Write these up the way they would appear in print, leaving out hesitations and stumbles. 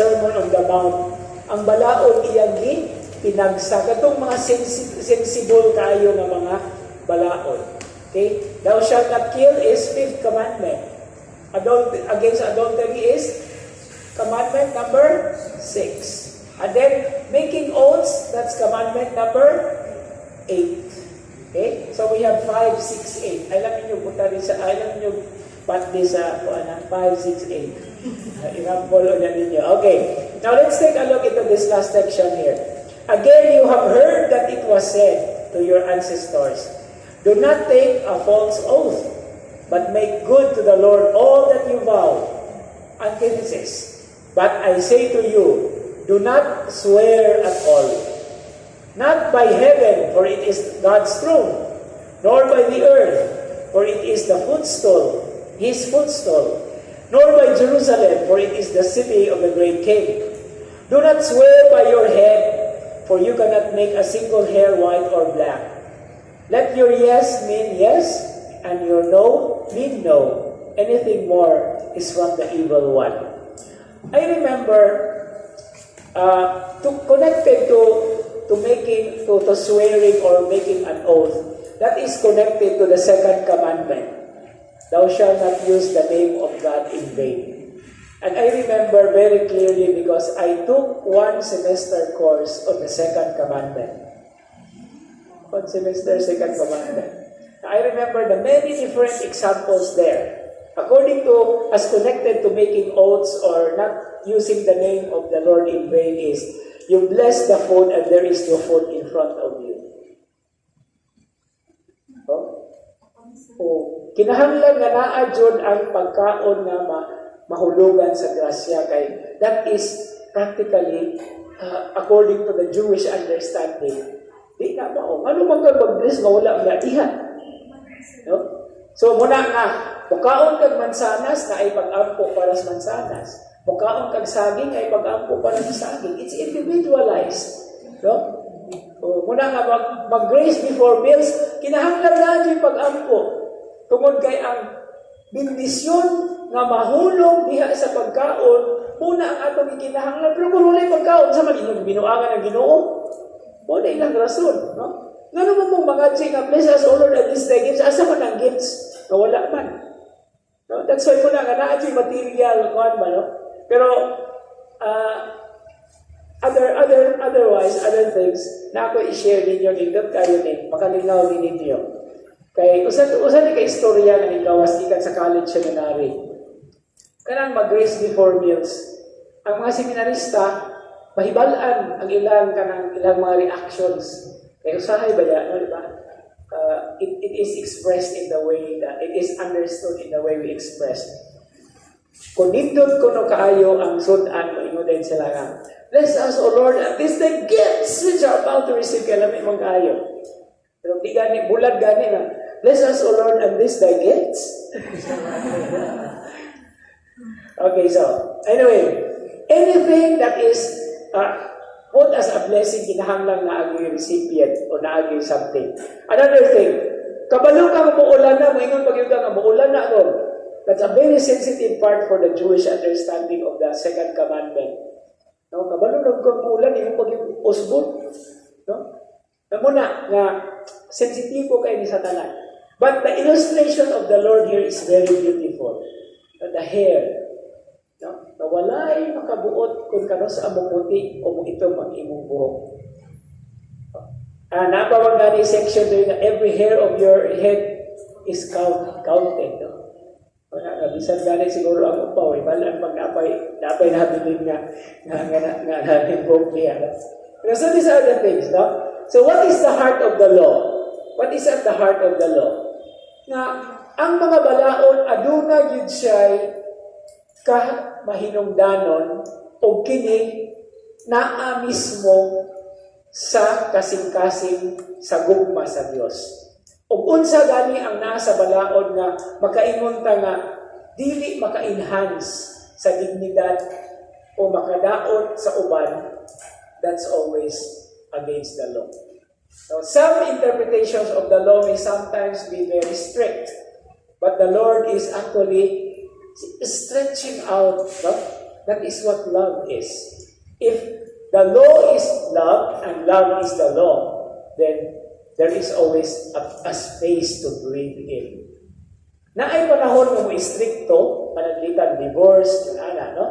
Sermon on the Mount. Ang balaod iyang pinagsa. Katong mga sensible kayo nga mga balaod. Okay? Thou shalt not kill is 5th commandment. Against adultery is commandment number 6. And then, making oaths, that's commandment number 8. Okay? So we have 5, 6, 8. Alam niyo punta rin sa, alam niyo pati sa 5, 6, 8. I-ramble na ninyo. Okay. Now let's take a look into this last section here. Again, you have heard that it was said to your ancestors, do not take a false oath, but make good to the Lord all that you vow. Antithesis. But I say to you, do not swear at all. Not by heaven, for it is God's throne, nor by the earth, for it is the footstool, His footstool, nor by Jerusalem, for it is the city of the great King. Do not swear by your head, for you cannot make a single hair white or black. Let your yes mean yes, and your no mean no. Anything more is from the evil one. I remember, connected to making, to swearing or making an oath, that is connected to the 2nd commandment. Thou shalt not use the name of God in vain. And I remember very clearly because I took 1 semester course on the 2nd commandment. 1 semester, 2nd commandment. I remember the many different examples there. According to, as connected to making oaths or not using the name of the Lord in vain is, you bless the food and there is no food in front of you. Kinahanglan nga naa jud ang pagkaon nga mahulugan sa grasya kay that is practically according to the Jewish understanding. Di na mao. Ano man kag mag-bless nga wala nga diha? No? So muna nga mukaon kag mansanas na ay pag-ampo para sa mansanas. Mukaon kag saging ay pag-ampo para sa saging. It's individualized. No? Muna nga mag-grace before bills, kinahanglan na yung pag-ampo. Tungod kay ang bendisyon nga mahulog diha sa pagkaon, muna ang atong ikinahanglan. Pero kung wala yung pagkaon, sa man binuangan ng Ginoo, wala ilang rason. No? Nga naman mong mga nga, bless us, O Lord, and this thy gifts. Asa man ang gifts? Na wala man. No? That's why muna nga na yung material, no? Pero, other things na ako i-share ninyo nindot kayo din, makalingaw din ninyo. Kay usan kay istorya nga gawas ikan sa college seminary. Kanang mag-grace before meals. Ang mga seminarista mahibalan ang ilang mga reactions. Kay usahay ba yan, no, di ba? It is expressed in the way that it is understood in the way we express. Kung nindot ko no kaayo ang sudan mo imo din sila nga. Bless us, O Lord, and this the gifts which are about to receive kay lamin mong kaayo. Pero di gani, bulag gani na. Bless us, O Lord, and this thy gifts. Okay, so, anyway, anything that is put as a blessing, kinahanglang na agi recipient o na agi something. Another thing, kabalo ka muulan na, moingon pag ka muulan na ako. That's a very sensitive part for the Jewish understanding of the 2nd commandment. No, kabalo na kung muulan, yung pag usbon. No? Muna, nga, sensitibo kayo ni Satanas. But the illustration of the Lord here is very beautiful. The hair. No? Na walay makabuot kung kano sa among puti o mo ito ang imong buhok. Napawang gani section doon na every hair of your head is counted. No? Bisan gani siguro ang upaw. Balaan pag napay nabilin nga natin buhok niya. So these are the things. No? So what is the heart of the law? What is at the heart of the law? Na ang mga balaod aduna gyud siya ka mahinungdanon o kini naa mismo sa kasing-kasing sa gugma sa Dios. Ug unsa gani ang naa sa balaod nga makaingon ta nga dili maka-enhance sa dignidad o makadaot sa uban, that's always against the law. Now, some interpretations of the law may sometimes be very strict, but the Lord is actually stretching out, no? That is what love is. If the law is love and love is the law, then there is always a space to breathe in. Na ay panahon mo istrikto, panaglitan, divorce, no?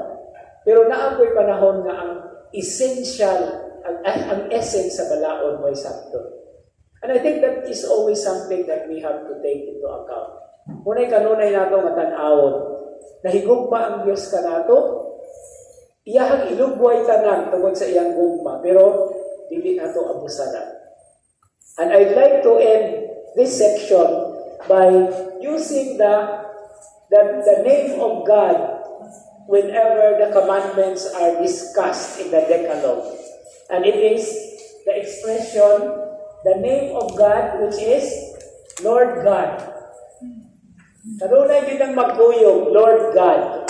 Pero naapoy panahon nga ang essential, ang essence sa balaod mo ay sakto. And I think that is always something that we have to take into account. Muna'y kanunay nato nga tan-awon, nahigugma ang Diyos ka nato, iyahang ilugway tanan tungod sa iyang gugma, pero dili nato abusaran. And I'd like to end this section by using the name of God whenever the commandments are discussed in the Decalogue. And it is the expression, the name of God, which is Lord God. Kanunay din ang magkuyog, Lord God.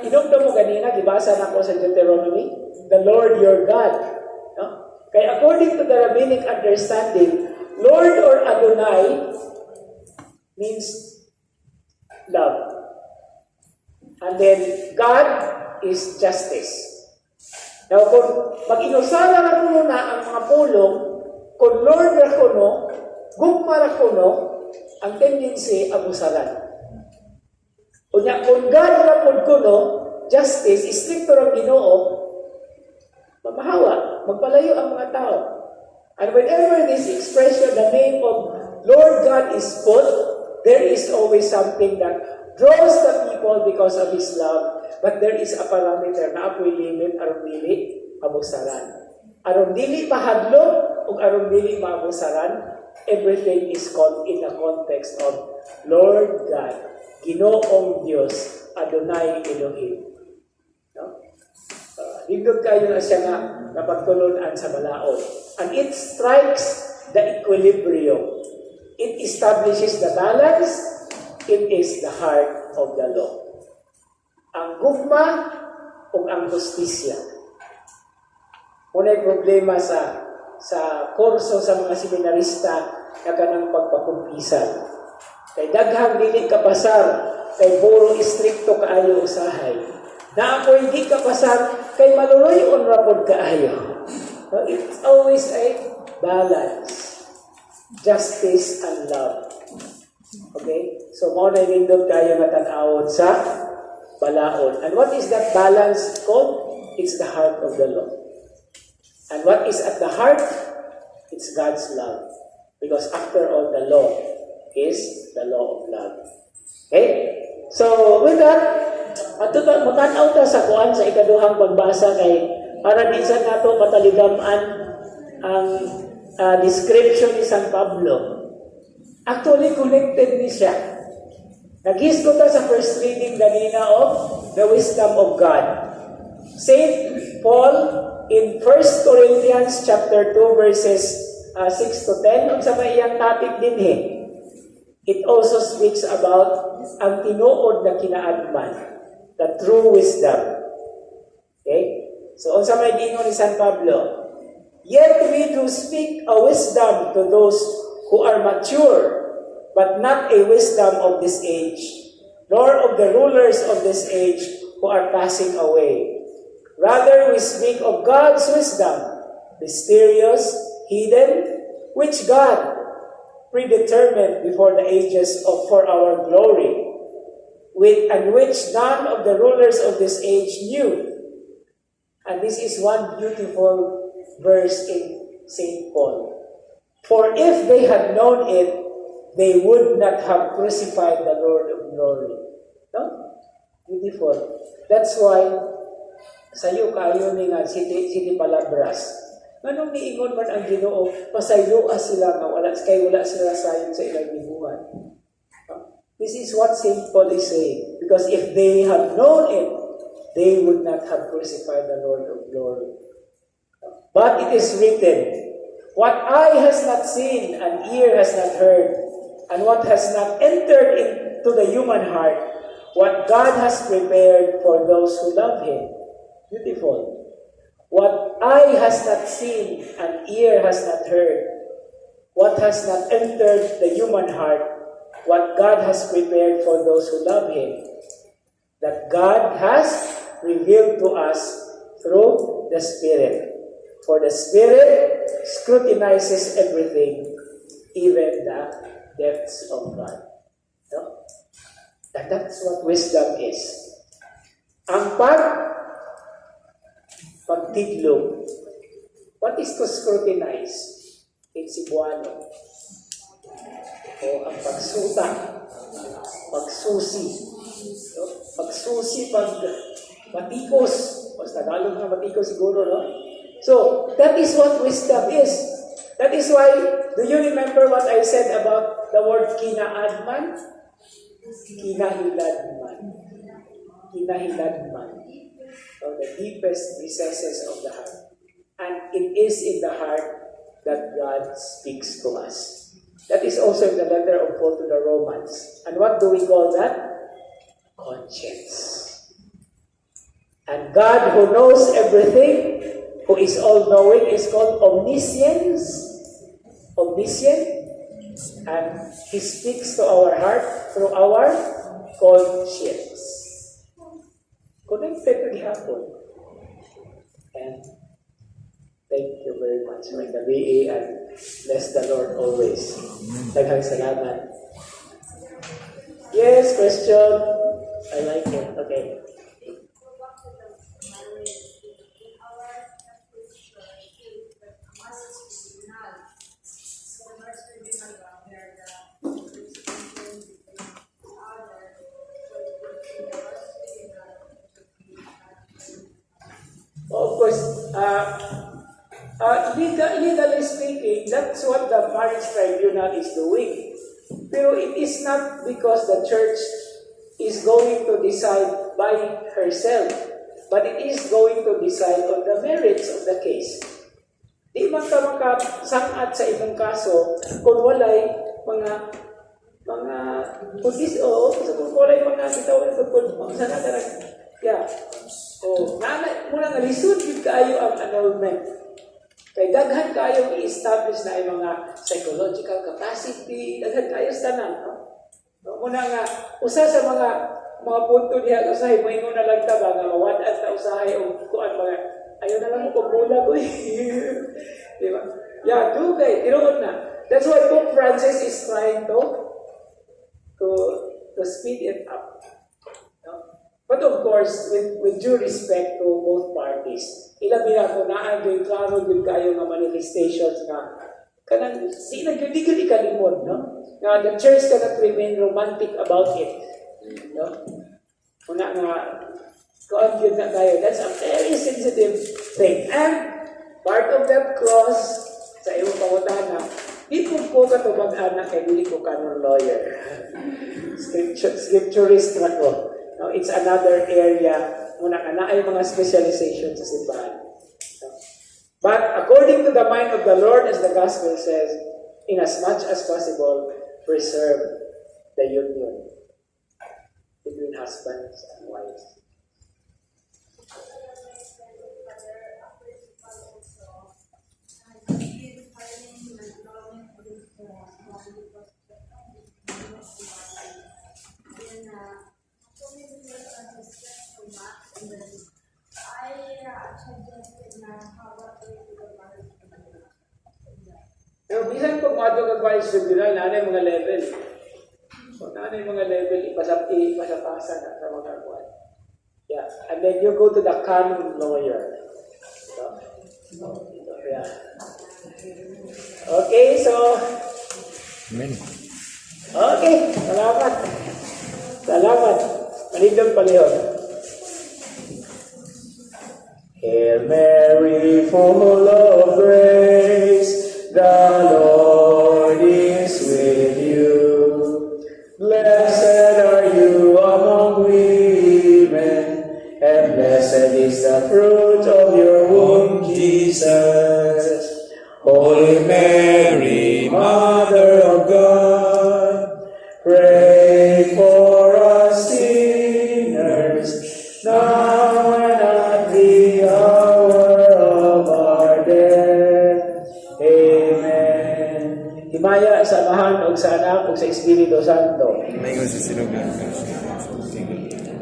Inumdo mo ganina, gibasa na ko sa Deuteronomy, the Lord your God. No? Kaya according to the rabbinic understanding, Lord or Adonai means love. And then God is justice. Now, kung mag-inusala na kuno na ang mga pulong, kung Lord na kuno, gugma na kuno, ang tendency abusaran. Unya, kung God na kuno, justice, istrikto ng Ginoo, mamahawa, magpalayo ang mga tao. And whenever this expression, the name of Lord God is put, there is always something that draws the people because of His love, but there is a parameter na apoy limit, aron dili abusaran. Aron dili mahadlok, ug aron dili maabusaran, everything is called in the context of Lord God, Ginoong Dios, Adonai Elohim. No? Hindot kayo na siya nga napagtulunan sa balaod. And it strikes the equilibrium. It establishes the balance. It is the heart of the law. Ang gugma o ang justisya. Unay problema sa kurso sa mga seminarista na kanang pagpakumpisan. Kay daghang dili kapasar, kay puro istrikto kaayo usahay. Na ako'y di kapasar, kay maluloy-on rapod kaayo. So it's always a balance. Justice and love. Okay? So, mo na nindot kayo nga tan-awon sa balaod. And what is that balance called? It's the heart of the law. And what is at the heart? It's God's love. Because after all, the law is the law of love. Okay? So, with that, matanaw ta sa kuan sa ikaduhang pagbasa kay para di sa nato mataligaman ang description ni San Pablo. Actually, connected ni siya. Nag-hisgo ta sa first reading ganina of the wisdom of God. Saint Paul in 1 Corinthians chapter 2 verses 6 to 10, ang sa iyang topic din it also speaks about ang tinuod na kinaagman, the true wisdom. Okay? So, ang sa may gingon ni San Pablo, yet we do speak a wisdom to those who are mature, but not a wisdom of this age, nor of the rulers of this age who are passing away. Rather, we speak of God's wisdom, mysterious, hidden, which God predetermined before the ages for our glory, and which none of the rulers of this age knew. And this is one beautiful verse in St. Paul. For if they had known it, they would not have crucified the Lord of glory. No? Beautiful. That's why, sayo kayo ni nga, siti palabras. Manong niingon man ang Ginoo, pasayloa sila nga wala sila sayon sa ilang gibuhat. This is what St. Paul is saying. Because if they had known it, they would not have crucified the Lord of glory. But it is written, what eye has not seen, and ear has not heard, and what has not entered into the human heart, what God has prepared for those who love Him. Beautiful. What eye has not seen, and ear has not heard, what has not entered the human heart, what God has prepared for those who love Him. that God has revealed to us through the Spirit. For the Spirit scrutinizes everything, even the depths of God. No? And that's what wisdom is. Ang pagtidlog. What is to scrutinize? In Cebuano. O ang pagsuta. Pagsusi. No? Pagsusi, matikos. O sa Tagalog na matikos siguro, no? So, that is what wisdom is. That is why, do you remember what I said about the word kinaadman? Kinahiladman. Kinahiladman. So, the deepest recesses of the heart. And it is in the heart that God speaks to us. That is also in the letter of Paul to the Romans. And what do we call that? Conscience. And God, who knows everything, who is all-knowing, is called omniscience. Omniscient. And He speaks to our heart through our conscience. Connected to the hapon. And thank you very much for the VA and bless the Lord always. Daghang salamat. Yes, question. I like it. Okay. Of course, legally speaking, that's what the marriage tribunal is doing. Pero it is not because the church is going to decide by herself, but it is going to decide on the merits of the case. Di man ka makasangat sa ibang kaso kung walay mga kundis o kung walay mga bitawin kung sana tarang muna nga lisod yung kayo ang annulment. Kaya daghan kayo i-establish na yung mga psychological capacity, daghan kayo sa tanan. Muna nga, usa sa mga punto niya, usahay, mo ingon na lang taba, nga mawadat na usahay, o kuan mga, ayaw na lang mo pagbulag, di ba? Yeah, dugay, tiroon na. That's why Pope Francis is trying to speed it up. But of course, with due respect to both parties, ilabi na ko na ang klaro din kayo ng manifestations na kanang di kalimod, no? Na the church cannot remain romantic about it. No? Una nga, kuan yun na tayo. That's a very sensitive thing. And part of that clause sa iyong pangutana, di ko katubag na kay dili ko canon lawyer. Scripturist na ko. No, it's another area muna ka na ay mga specialization sa simbahan. But according to the mind of the Lord, as the gospel says, in as much as possible, preserve the union between husbands and wives. Pero bisan kung madugagwais tribunal, nanay mga level. So, nanay mga level, ipasapasa na sa mga kuwan. Yeah. And then you go to the canon lawyer. So, yeah. Okay, so... Amen. Okay, salamat. Salamat. Malindong palihon. Hail Mary, full of grace, the Lord is with you. Blessed are you among women, and blessed is the fruit of your womb, Jesus. Holy Mary, Mother of God, pray for us sinners, now and at the hour of our death. Amen. Himaya sa Amahan, o sa Anak, o sa Espiritu Santo. May sa sinugan.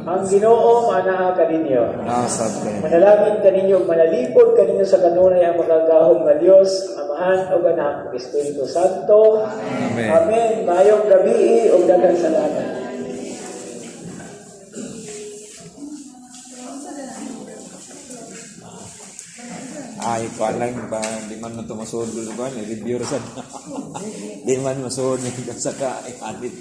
Ang Ginoo manaa kaninyo. Nasab kayo. Manalangin kaninyo, manalipod kaninyo sa kanunay ang magagahong nga Dios, Amahan o Anak, ug Espiritu Santo. Amen. Amen. Mayong gabi o daghang salamat. Ay, kuan lang ba, di man man ito masuod ko kuan, review ra sad. Di man masuod ni sa ka, hadit.